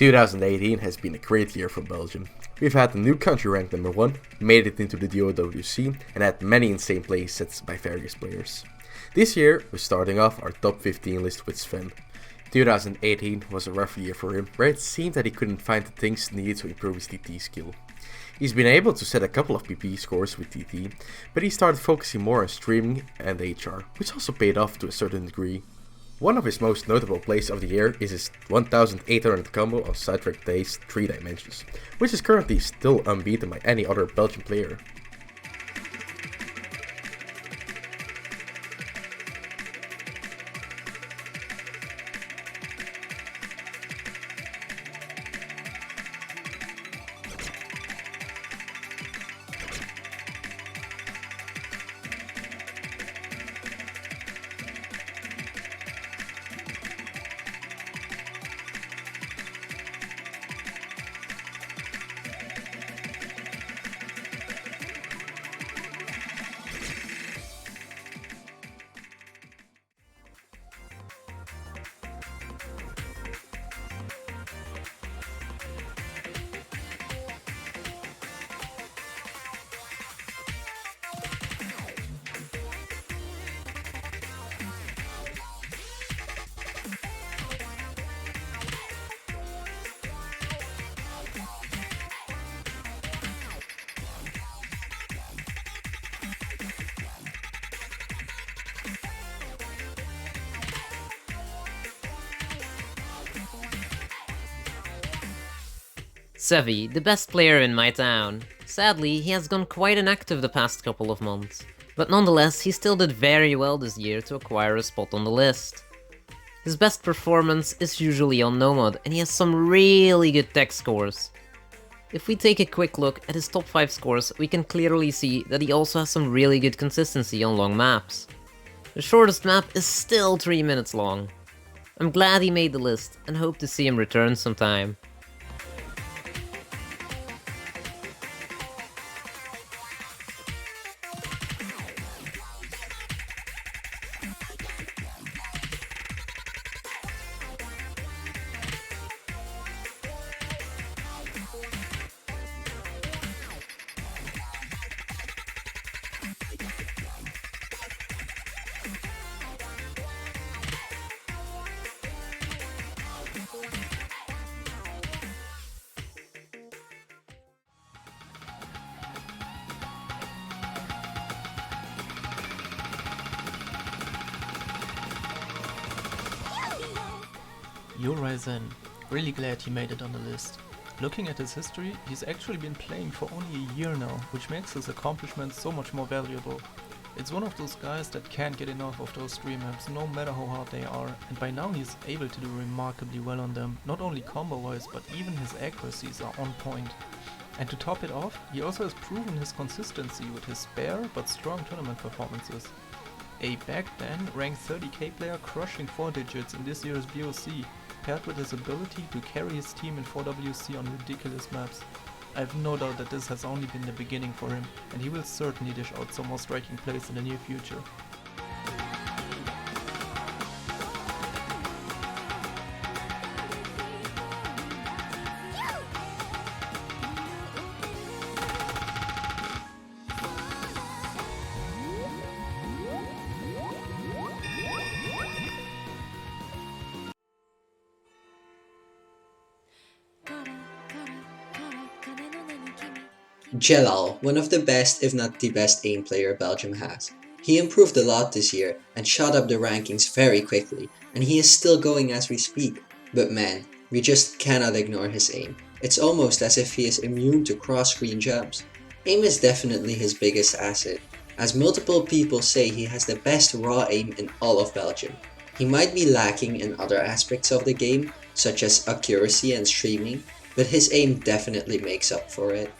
2018 has been a great year for Belgium. We've had the new country ranked number 1, made it into the DOWC, and had many insane play sets by various players. This year, we're starting off our top 15 list with Sven. 2018 was a rough year for him, where it seemed that he couldn't find the things needed to improve his TT skill. He's been able to set a couple of PP scores with TT, but he started focusing more on streaming and HR, which also paid off to a certain degree. One of his most notable plays of the year is his 1800 combo on Sidetrack Days 3 dimensions, which is currently still unbeaten by any other Belgian player. Sevi, the best player in my town. Sadly, he has gone quite inactive the past couple of months, but nonetheless he still did very well this year to acquire a spot on the list. His best performance is usually on Nomad, and he has some really good tech scores. If we take a quick look at his top 5 scores, we can clearly see that he also has some really good consistency on long maps. The shortest map is still 3 minutes long. I'm glad he made the list, and hope to see him return sometime. Yo Ryzen, really glad he made it on the list. Looking at his history, he's actually been playing for only a year now, which makes his accomplishments so much more valuable. It's one of those guys that can't get enough of those stream maps, no matter how hard they are, and by now he's able to do remarkably well on them, not only combo wise, but even his accuracies are on point. And to top it off, he also has proven his consistency with his spare but strong tournament performances. A back then ranked 30k player crushing 4 digits in this year's BOC, paired with his ability to carry his team in 4WC on ridiculous maps. I have no doubt that this has only been the beginning for him, and he will certainly dish out some more striking plays in the near future. Jelal, one of the best if not the best aim player Belgium has. He improved a lot this year and shot up the rankings very quickly, and he is still going as we speak. But man, we just cannot ignore his aim. It's almost as if he is immune to cross-screen jumps. Aim is definitely his biggest asset, as multiple people say he has the best raw aim in all of Belgium. He might be lacking in other aspects of the game, such as accuracy and streaming, but his aim definitely makes up for it.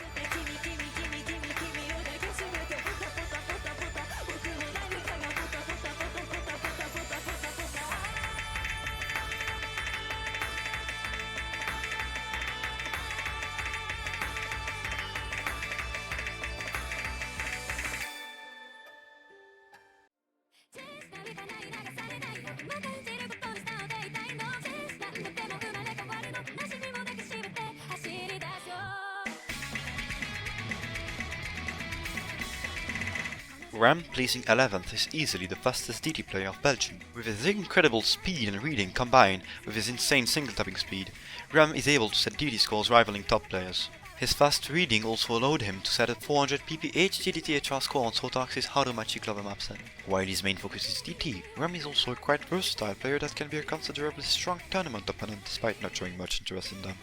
Ram, placing 11th, is easily the fastest DT player of Belgium. With his incredible speed and reading combined with his insane single tapping speed, Ram is able to set DT scores rivaling top players. His fast reading also allowed him to set a 400 pph DDTHR score on Sotax's Harumachi Club map set. While his main focus is DT, Ram is also a quite versatile player that can be a considerably strong tournament opponent despite not showing much interest in them.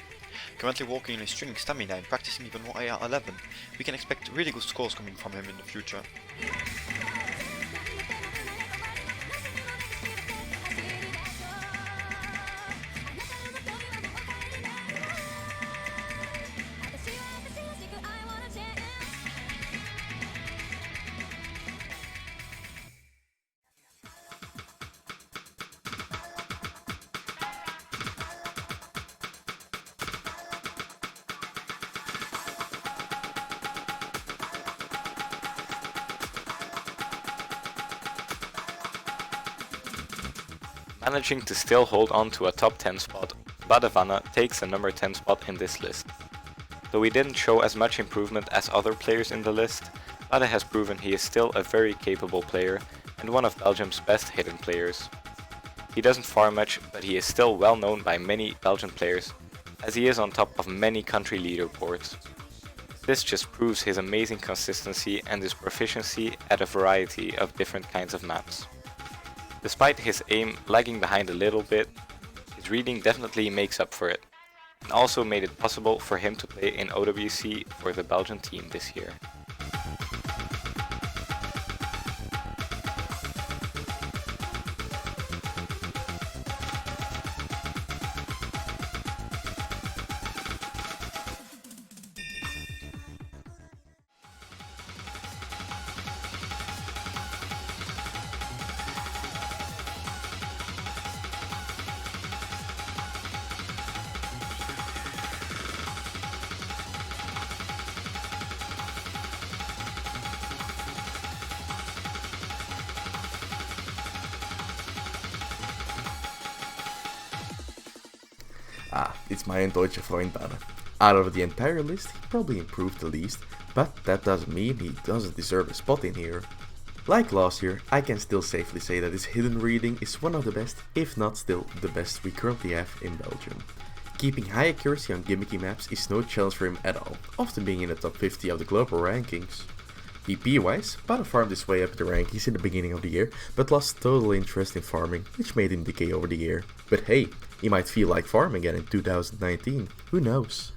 Currently working on his stringing stamina and practicing even more AR11, we can expect really good scores coming from him in the future. Managing to still hold on to a top 10 spot, Badavana takes the number 10 spot in this list. Though he didn't show as much improvement as other players in the list, Bada has proven he is still a very capable player and one of Belgium's best hidden players. He doesn't farm much, but he is still well known by many Belgian players, as he is on top of many country leaderboards. This just proves his amazing consistency and his proficiency at a variety of different kinds of maps. Despite his aim lagging behind a little bit, his reading definitely makes up for it, and also made it possible for him to play in OWC for the Belgian team this year. It's mein deutscher Freund Bada. Out of the entire list, he probably improved the least, but that doesn't mean he doesn't deserve a spot in here. Like last year, I can still safely say that his hidden reading is one of the best, if not still the best we currently have in Belgium. Keeping high accuracy on gimmicky maps is no challenge for him at all, often being in the top 50 of the global rankings. VP wise, Bada farmed his way up the rankings in the beginning of the year, but lost total interest in farming, which made him decay over the year. But hey, he might feel like farming again in 2019, who knows?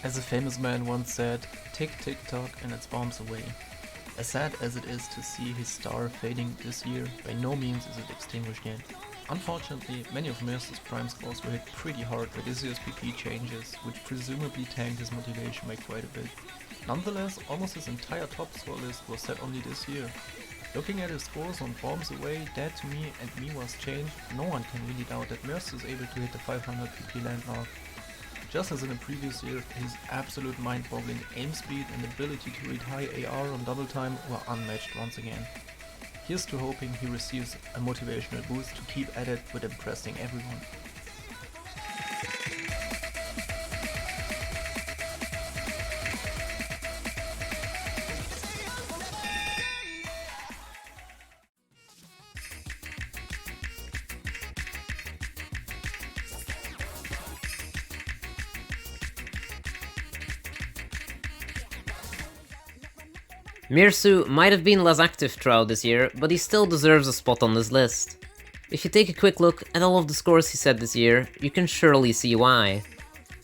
As a famous man once said, tick tick tock and it's bombs away. As sad as it is to see his star fading this year, by no means is it extinguished yet. Unfortunately, many of Mercer's prime scores were hit pretty hard by this year's PP changes, which presumably tanked his motivation by quite a bit. Nonetheless, almost his entire top score list was set only this year. Looking at his scores on Bombs Away, Dead to Me and Me Was Changed, no one can really doubt that Mercer is able to hit the 500 PP landmark. Just as in the previous year, his absolute mind-boggling aim speed and ability to read high AR on double time were unmatched once again. Here's to hoping he receives a motivational boost to keep at it with impressing everyone. Mirsu might have been less active throughout this year, but he still deserves a spot on this list. If you take a quick look at all of the scores he set this year, you can surely see why.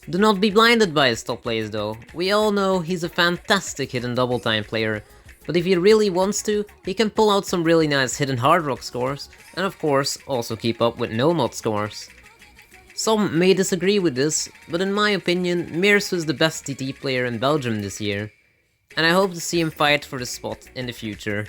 Do not be blinded by his top plays though. We all know he's a fantastic hidden double time player, but if he really wants to, he can pull out some really nice hidden hard rock scores, and of course also keep up with no mod scores. Some may disagree with this, but in my opinion, Mirsu is the best TT player in Belgium this year, and I hope to see him fight for the spot in the future.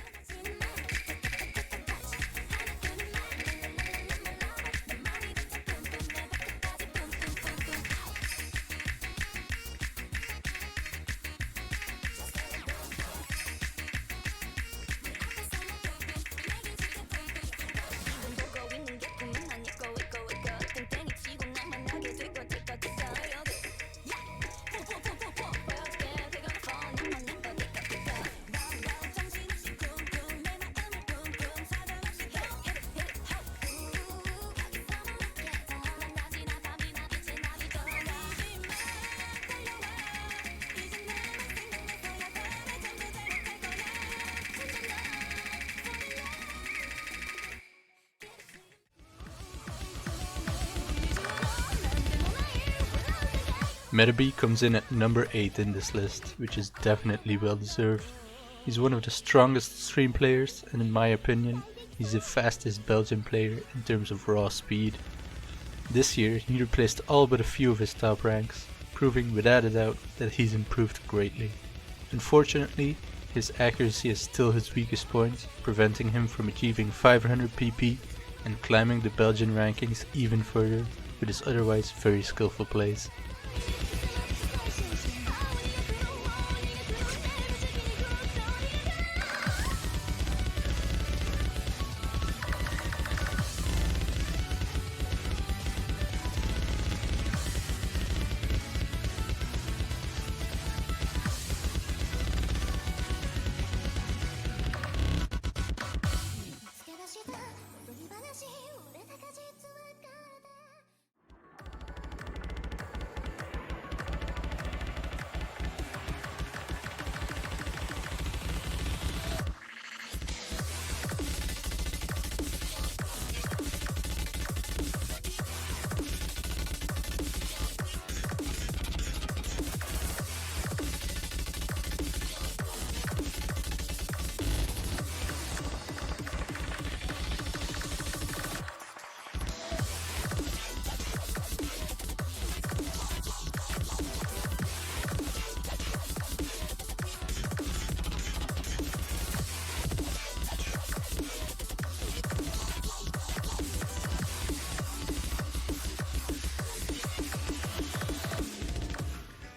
Metabee comes in at number 8 in this list, which is definitely well deserved. He's one of the strongest stream players, and in my opinion, he's the fastest Belgian player in terms of raw speed. This year he replaced all but a few of his top ranks, proving without a doubt that he's improved greatly. Unfortunately, his accuracy is still his weakest point, preventing him from achieving 500 PP and climbing the Belgian rankings even further with his otherwise very skillful plays.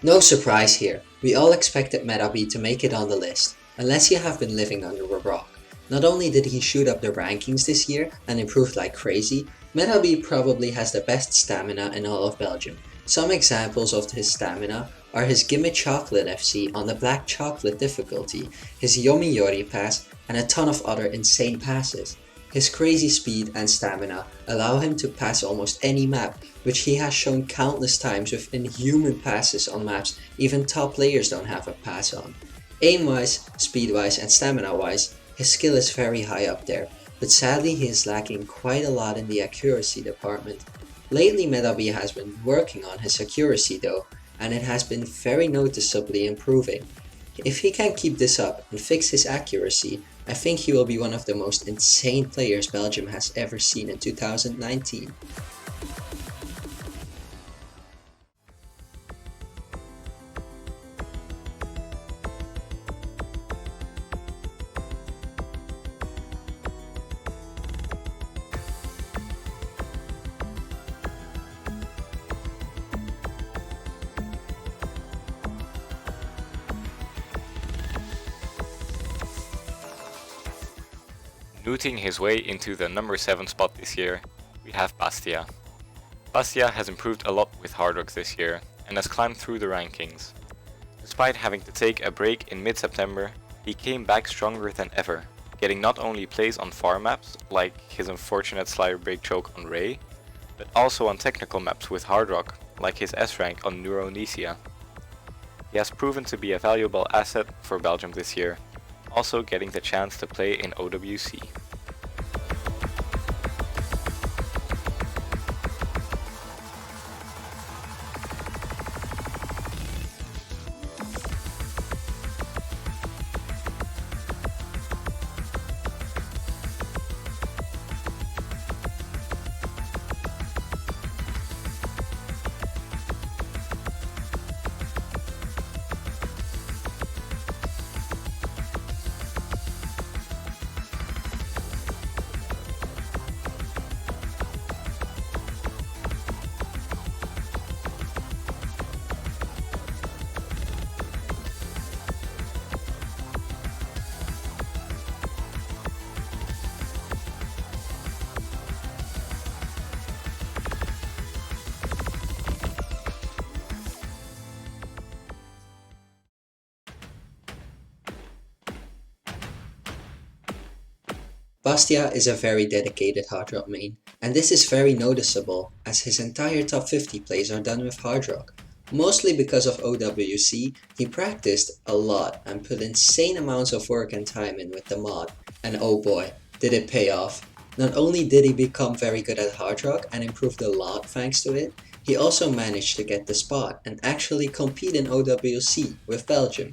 No surprise here, we all expected Metabee to make it on the list, unless you have been living under a rock. Not only did he shoot up the rankings this year and improved like crazy, Metabee probably has the best stamina in all of Belgium. Some examples of his stamina are his Gimme Chocolate FC on the Black Chocolate difficulty, his Yomi Yori pass, and a ton of other insane passes. His crazy speed and stamina allow him to pass almost any map, which he has shown countless times with inhuman passes on maps even top players don't have a pass on. Aim-wise, speed-wise and stamina-wise, his skill is very high up there, but sadly he is lacking quite a lot in the accuracy department. Lately Metabee has been working on his accuracy though, and it has been very noticeably improving. If he can keep this up and fix his accuracy, I think he will be one of the most insane players Belgium has ever seen in 2019. Looting his way into the number 7 spot this year, we have Bastia. Bastia has improved a lot with Hard Rock this year and has climbed through the rankings. Despite having to take a break in mid-September, he came back stronger than ever, getting not only plays on farm maps, like his unfortunate Slayer break choke on Ray, but also on technical maps with Hard Rock, like his S-rank on Neuronesia. He has proven to be a valuable asset for Belgium this year, also getting the chance to play in OWC. Bastia is a very dedicated hard rock main, and this is very noticeable as his entire top 50 plays are done with hard rock. Mostly because of OWC, he practiced a lot and put insane amounts of work and time in with the mod, and oh boy, did it pay off. Not only did he become very good at hard rock and improved a lot thanks to it, he also managed to get the spot and actually compete in OWC with Belgium.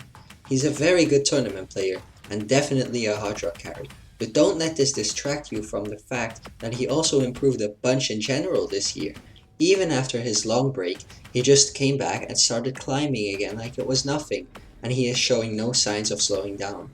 He's a very good tournament player and definitely a hard rock carry. But don't let this distract you from the fact that he also improved a bunch in general this year. Even after his long break, he just came back and started climbing again like it was nothing, and he is showing no signs of slowing down.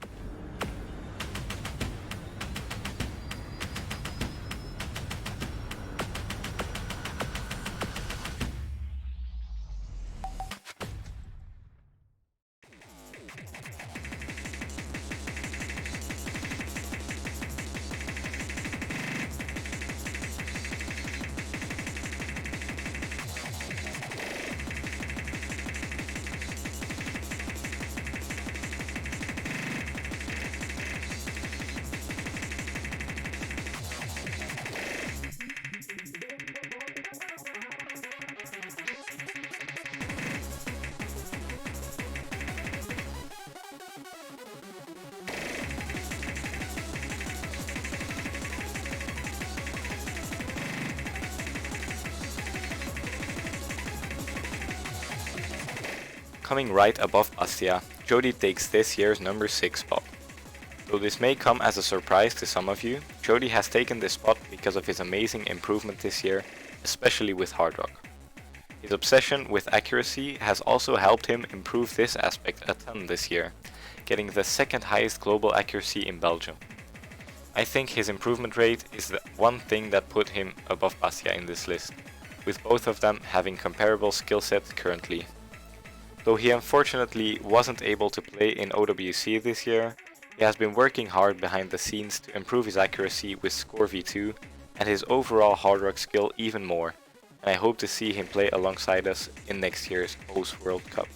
Coming right above Bastia, Jody takes this year's number 6 spot. Though this may come as a surprise to some of you, Jody has taken this spot because of his amazing improvement this year, especially with hard rock. His obsession with accuracy has also helped him improve this aspect a ton this year, getting the second highest global accuracy in Belgium. I think his improvement rate is the one thing that put him above Bastia in this list, with both of them having comparable skill sets currently. Though he unfortunately wasn't able to play in OWC this year, he has been working hard behind the scenes to improve his accuracy with Score V2 and his overall hard rock skill even more, and I hope to see him play alongside us in next year's OWC World Cup.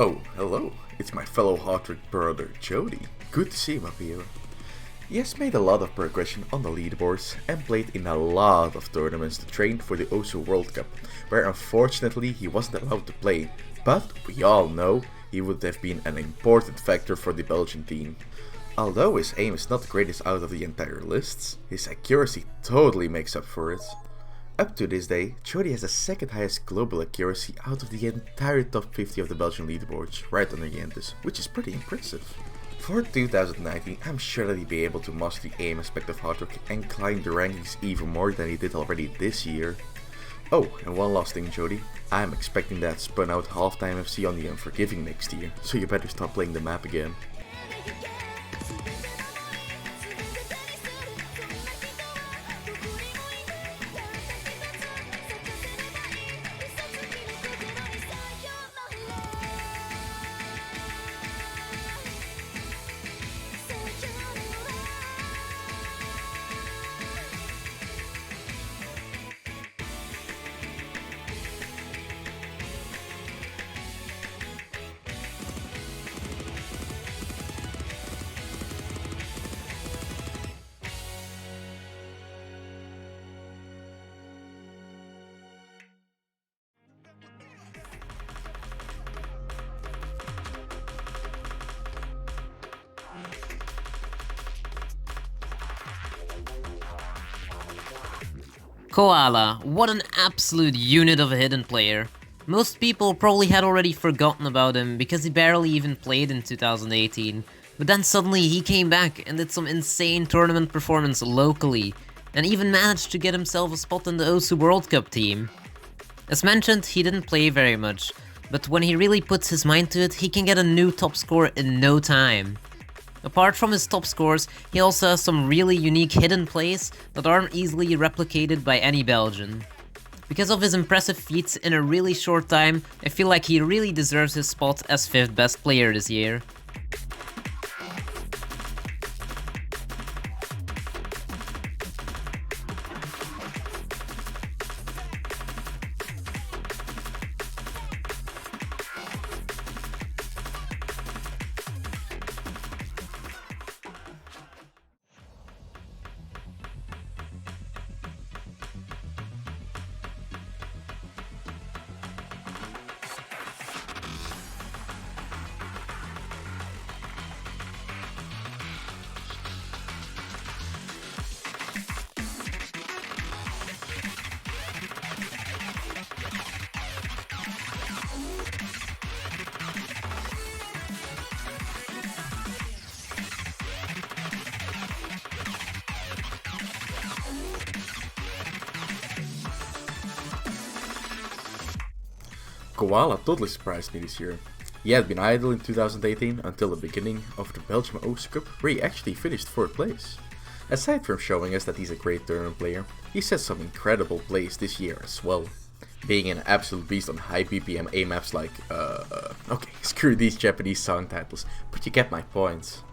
Oh, hello, it's my fellow Hardrock brother Jody. Good to see him up here. He has made a lot of progression on the leaderboards and played in a lot of tournaments to train for the OWC World Cup, where unfortunately he wasn't allowed to play, but we all know he would have been an important factor for the Belgian team. Although his aim is not the greatest out of the entire lists, his accuracy totally makes up for it. Up to this day, Jody has the second highest global accuracy out of the entire top 50 of the Belgian leaderboards, right under Yentis, which is pretty impressive. For 2019, I'm sure that he'll be able to master the aim aspect of hard rock and climb the rankings even more than he did already this year. Oh, and one last thing, Jody, I'm expecting that spun out halftime FC on the Unforgiving next year, so you better start playing the map again. Koala, what an absolute unit of a hidden player. Most people probably had already forgotten about him because he barely even played in 2018, but then suddenly he came back and did some insane tournament performance locally, and even managed to get himself a spot in the Osu World Cup team. As mentioned, he didn't play very much, but when he really puts his mind to it, he can get a new top score in no time. Apart from his top scores, he also has some really unique hidden plays that aren't easily replicated by any Belgian. Because of his impressive feats in a really short time, I feel like he really deserves his spot as 5th best player this year. Koala totally surprised me this year. He had been idle in 2018 until the beginning of the Belgian Osu Cup, where he actually finished 4th place. Aside from showing us that he's a great tournament player, he set some incredible plays this year as well. Being an absolute beast on high BPM A maps like, okay, screw these Japanese song titles, but you get my points.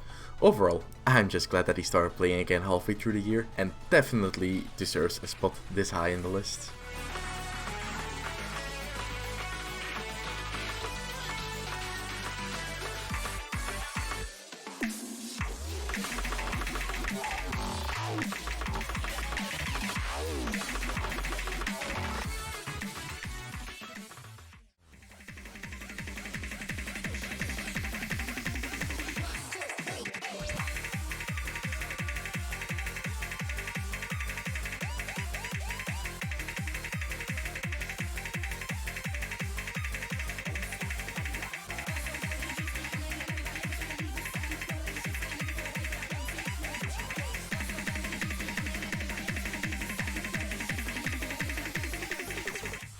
Overall, I'm just glad that he started playing again halfway through the year and definitely deserves a spot this high in the list.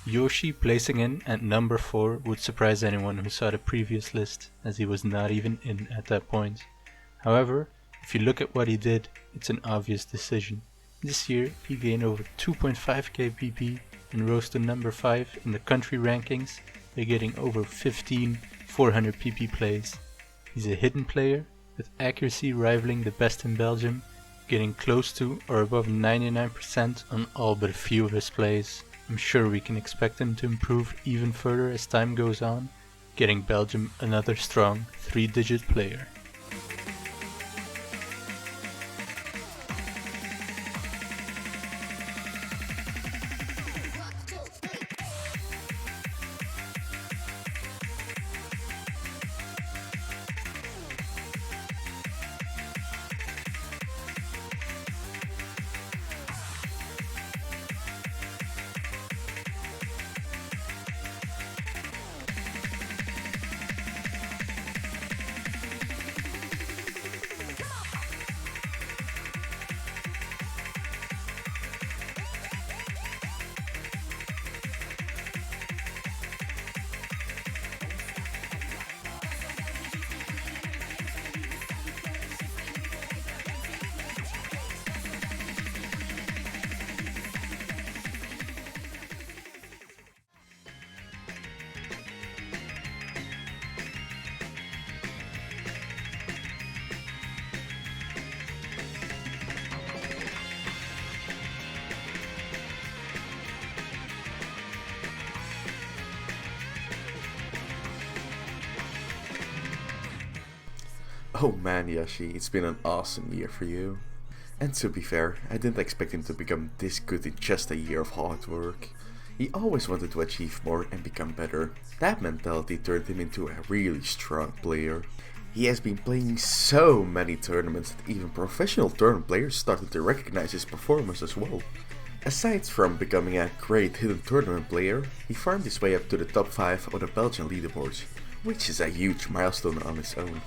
Yoshi placing in at number 4 would surprise anyone who saw the previous list, as he was not even in at that point. However, if you look at what he did, it's an obvious decision. This year he gained over 2.5k PP and rose to number 5 in the country rankings by getting over 15 400 PP plays. He's a hidden player with accuracy rivaling the best in Belgium, getting close to or above 99% on all but a few of his plays. I'm sure we can expect him to improve even further as time goes on, getting Belgium another strong 3-digit player. Oh man, Yoshi, it's been an awesome year for you. And to be fair, I didn't expect him to become this good in just a year of hard work. He always wanted to achieve more and become better. That mentality turned him into a really strong player. He has been playing so many tournaments that even professional tournament players started to recognize his performance as well. Aside from becoming a great hidden tournament player, he farmed his way up to the top 5 on the Belgian leaderboards, which is a huge milestone on its own.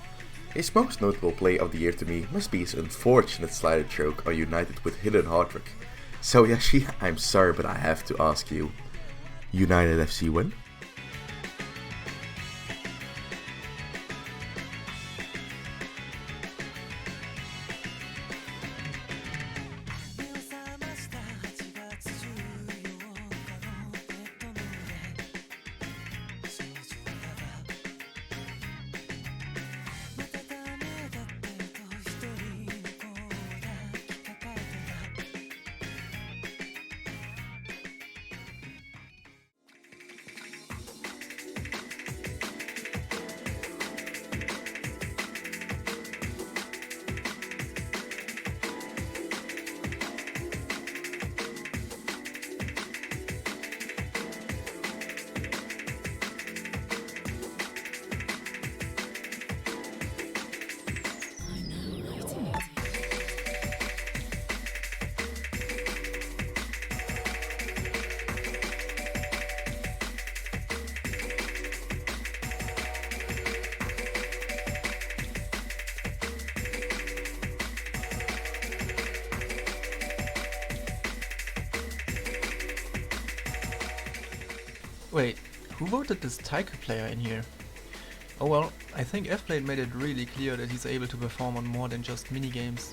His most notable play of the year to me must be his unfortunate slider choke on United with hidden hard rock. So Yashi, I'm sorry but I have to ask you, United FC win? Wait, who voted this Taika player in here? Oh well, I think FBlade made it really clear that he's able to perform on more than just minigames.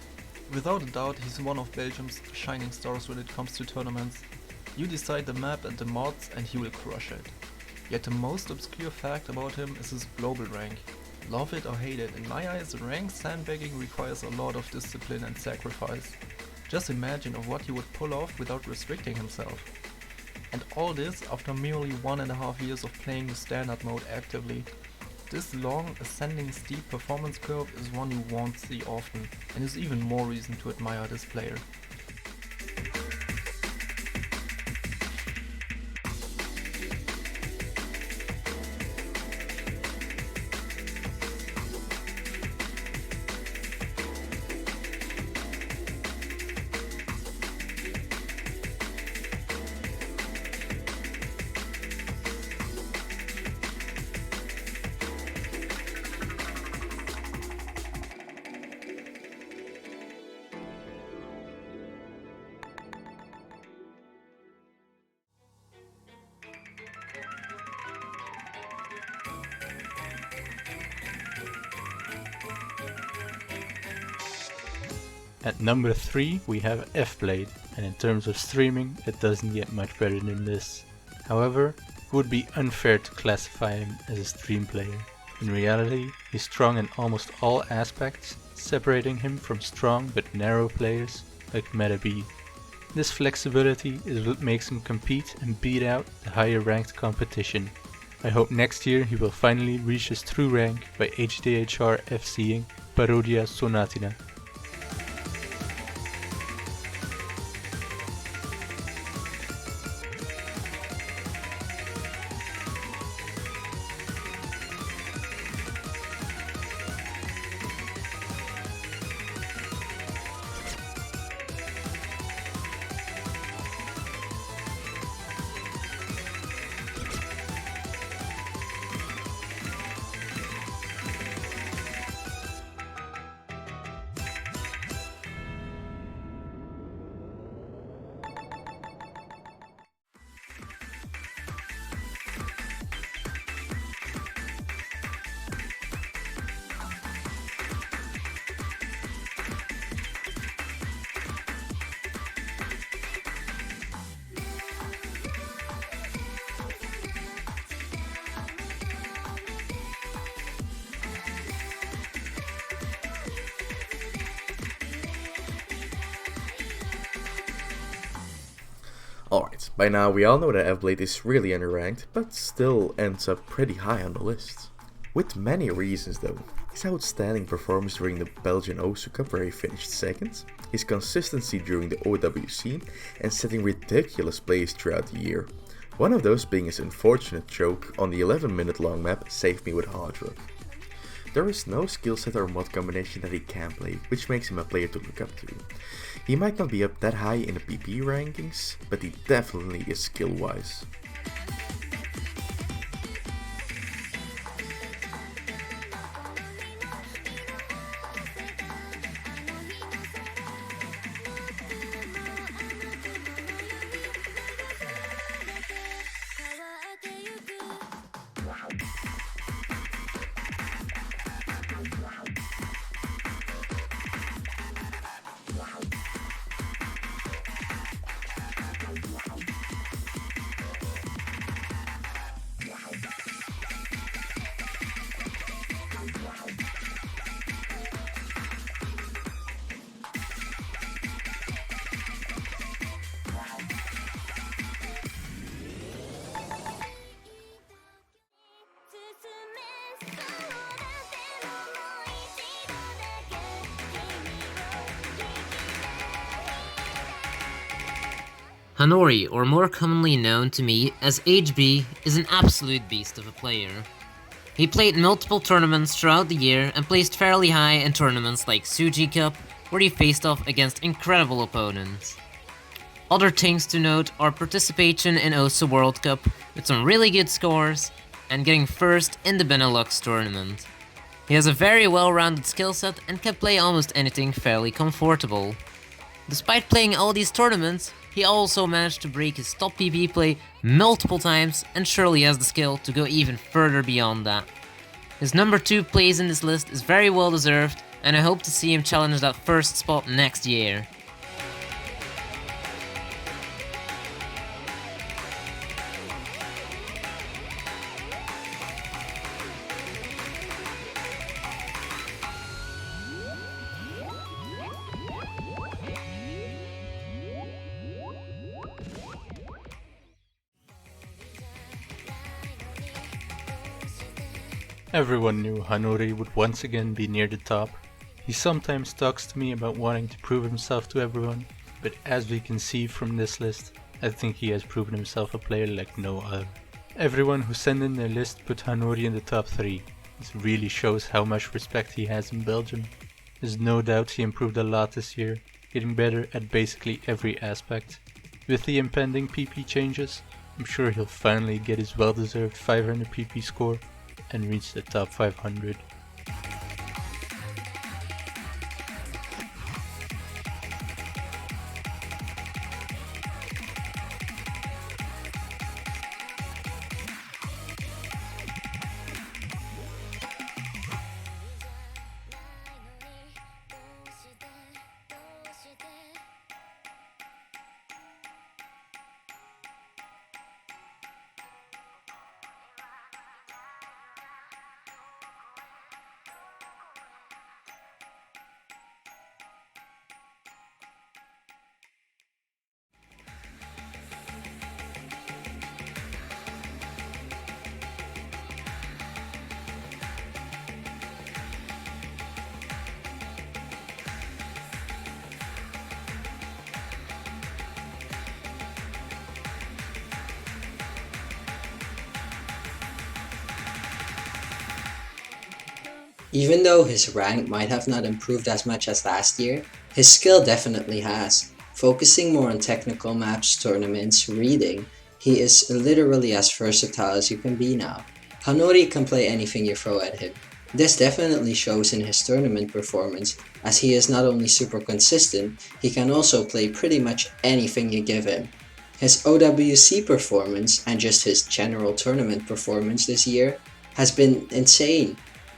Without a doubt, he's one of Belgium's shining stars when it comes to tournaments. You decide the map and the mods and he will crush it. Yet the most obscure fact about him is his global rank. Love it or hate it, in my eyes rank sandbagging requires a lot of discipline and sacrifice. Just imagine of what he would pull off without restricting himself. And all this after merely 1.5 years of playing the standard mode actively. This long, ascending steep performance curve is one you won't see often, and is even more reason to admire this player. At number 3 we have FBlade, and in terms of streaming it doesn't get much better than this. However, it would be unfair to classify him as a stream player. In reality, he's strong in almost all aspects, separating him from strong but narrow players like MetaB. This flexibility is what makes him compete and beat out the higher ranked competition. I hope next year he will finally reach his true rank by HDHR FCing Parodia Sonatina. Alright, by now we all know that FBlade is really underranked, but still ends up pretty high on the list. With many reasons though. His outstanding performance during the Belgian Osu Cup where he finished second, his consistency during the OWC, and setting ridiculous plays throughout the year. One of those being his unfortunate choke on the 11-minute long map Save Me with Hard Rock. There is no skill set or mod combination that he can play, which makes him a player to look up to. He might not be up that high in the PP rankings, but he definitely is skill wise. Hanori, or more commonly known to me as HB, is an absolute beast of a player. He played multiple tournaments throughout the year and placed fairly high in tournaments like Suji Cup, where he faced off against incredible opponents. Other things to note are participation in OSA World Cup with some really good scores, and getting first in the Benelux tournament. He has a very well-rounded skill set and can play almost anything fairly comfortable. Despite playing all these tournaments, he also managed to break his top PB play multiple times and surely has the skill to go even further beyond that. His number 2 place in this list is very well deserved, and I hope to see him challenge that first spot next year. Everyone knew Hanori would once again be near the top. He sometimes talks to me about wanting to prove himself to everyone, but as we can see from this list, I think he has proven himself a player like no other. Everyone who sent in their list put Hanori in the top 3. This really shows how much respect he has in Belgium. There's no doubt he improved a lot this year, getting better at basically every aspect. With the impending PP changes, I'm sure he'll finally get his well-deserved 500 PP score and reach the top 500. Even though his rank might have not improved as much as last year, his skill definitely has. Focusing more on technical maps, tournaments, reading, he is literally as versatile as you can be now. Hanori can play anything you throw at him. This definitely shows in his tournament performance, as he is not only super consistent, he can also play pretty much anything you give him. His OWC performance, and just his general tournament performance this year, has been insane.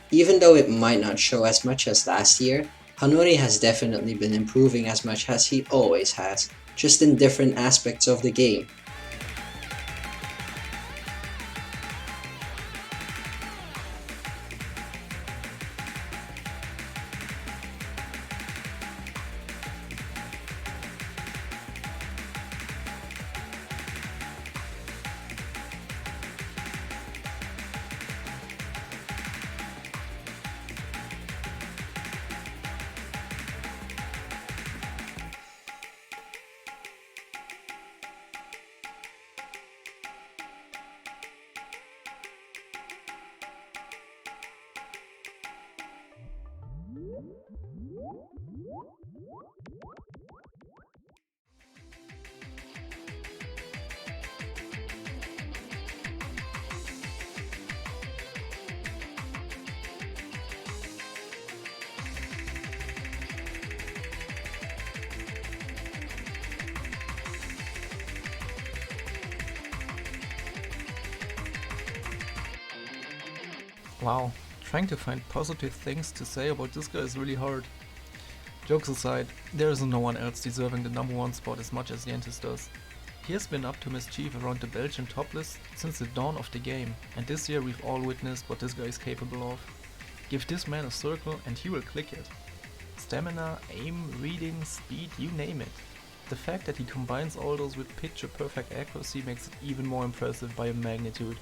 Even though it might not show as much as last year, Hanori has definitely been improving as much as he always has, just in different aspects of the game. Wow, trying to find positive things to say about this guy is really hard. Jokes aside, there is no one else deserving the number 1 spot as much as Yentis does. He has been up to mischief around the Belgian top list since the dawn of the game, and this year we've all witnessed what this guy is capable of. Give this man a circle and he will click it. Stamina, aim, reading, speed, you name it. The fact that he combines all those with picture perfect accuracy makes it even more impressive by a magnitude.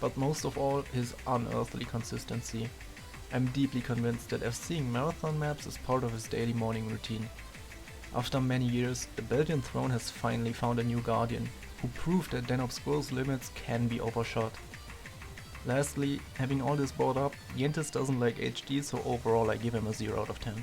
But most of all, his unearthly consistency. I'm deeply convinced that FCing marathon maps is part of his daily morning routine. After many years, the Belgian throne has finally found a new guardian, who proved that DenObscure's limits can be overshot. Lastly, having all this brought up, Yentis doesn't like HD, so overall I give him a 0 out of 10.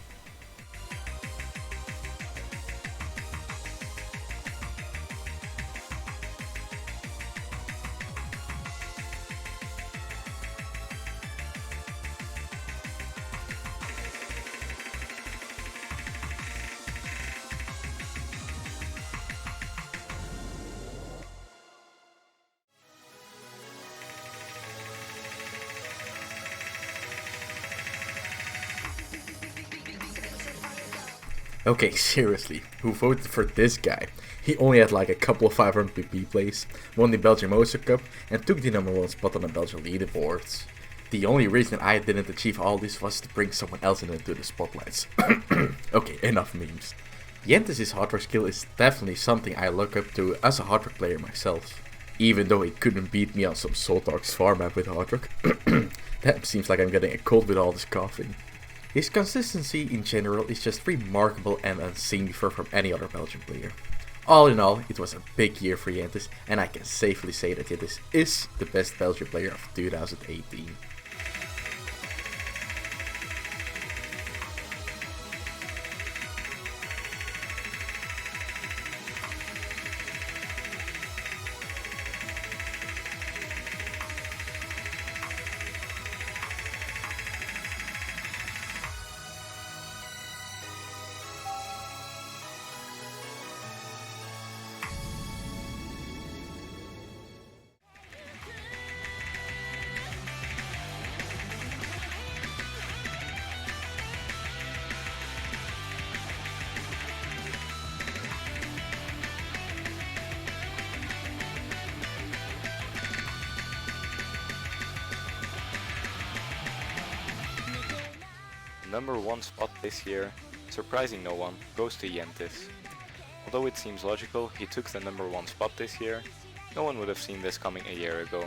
Okay, seriously, who voted for this guy? He only had like a couple of 500 PP plays, won the Belgian Moser Cup, and took the number 1 spot on the Belgian leaderboards. The only reason I didn't achieve all this was to bring someone else into the spotlights. Okay, enough memes. Yentis' hard work skill is definitely something I look up to as a hard work player myself. Even though he couldn't beat me on some Soltark's farm map with hard work. That seems like I'm getting a cold with all this coughing. His consistency in general is just remarkable and unseen before from any other Belgian player. All in all, it was a big year for Yentis, and I can safely say that Yentis is the best Belgian player of 2018. Number 1 spot this year, surprising no one, goes to Yentis. Although it seems logical he took the number 1 spot this year, no one would have seen this coming a year ago.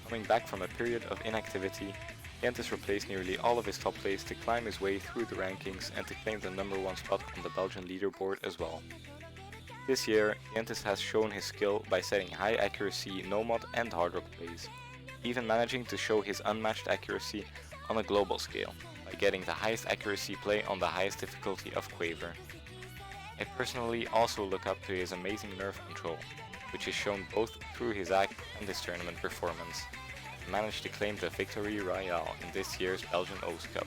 Coming back from a period of inactivity, Yentis replaced nearly all of his top plays to climb his way through the rankings and to claim the number 1 spot on the Belgian leaderboard as well. This year, Yentis has shown his skill by setting high accuracy no-mod and hard rock plays, even managing to show his unmatched accuracy on a global scale, by getting the highest accuracy play on the highest difficulty of Quaver. I personally also look up to his amazing nerf control, which is shown both through his act and his tournament performance, and managed to claim the victory royale in this year's Belgian O's Cup.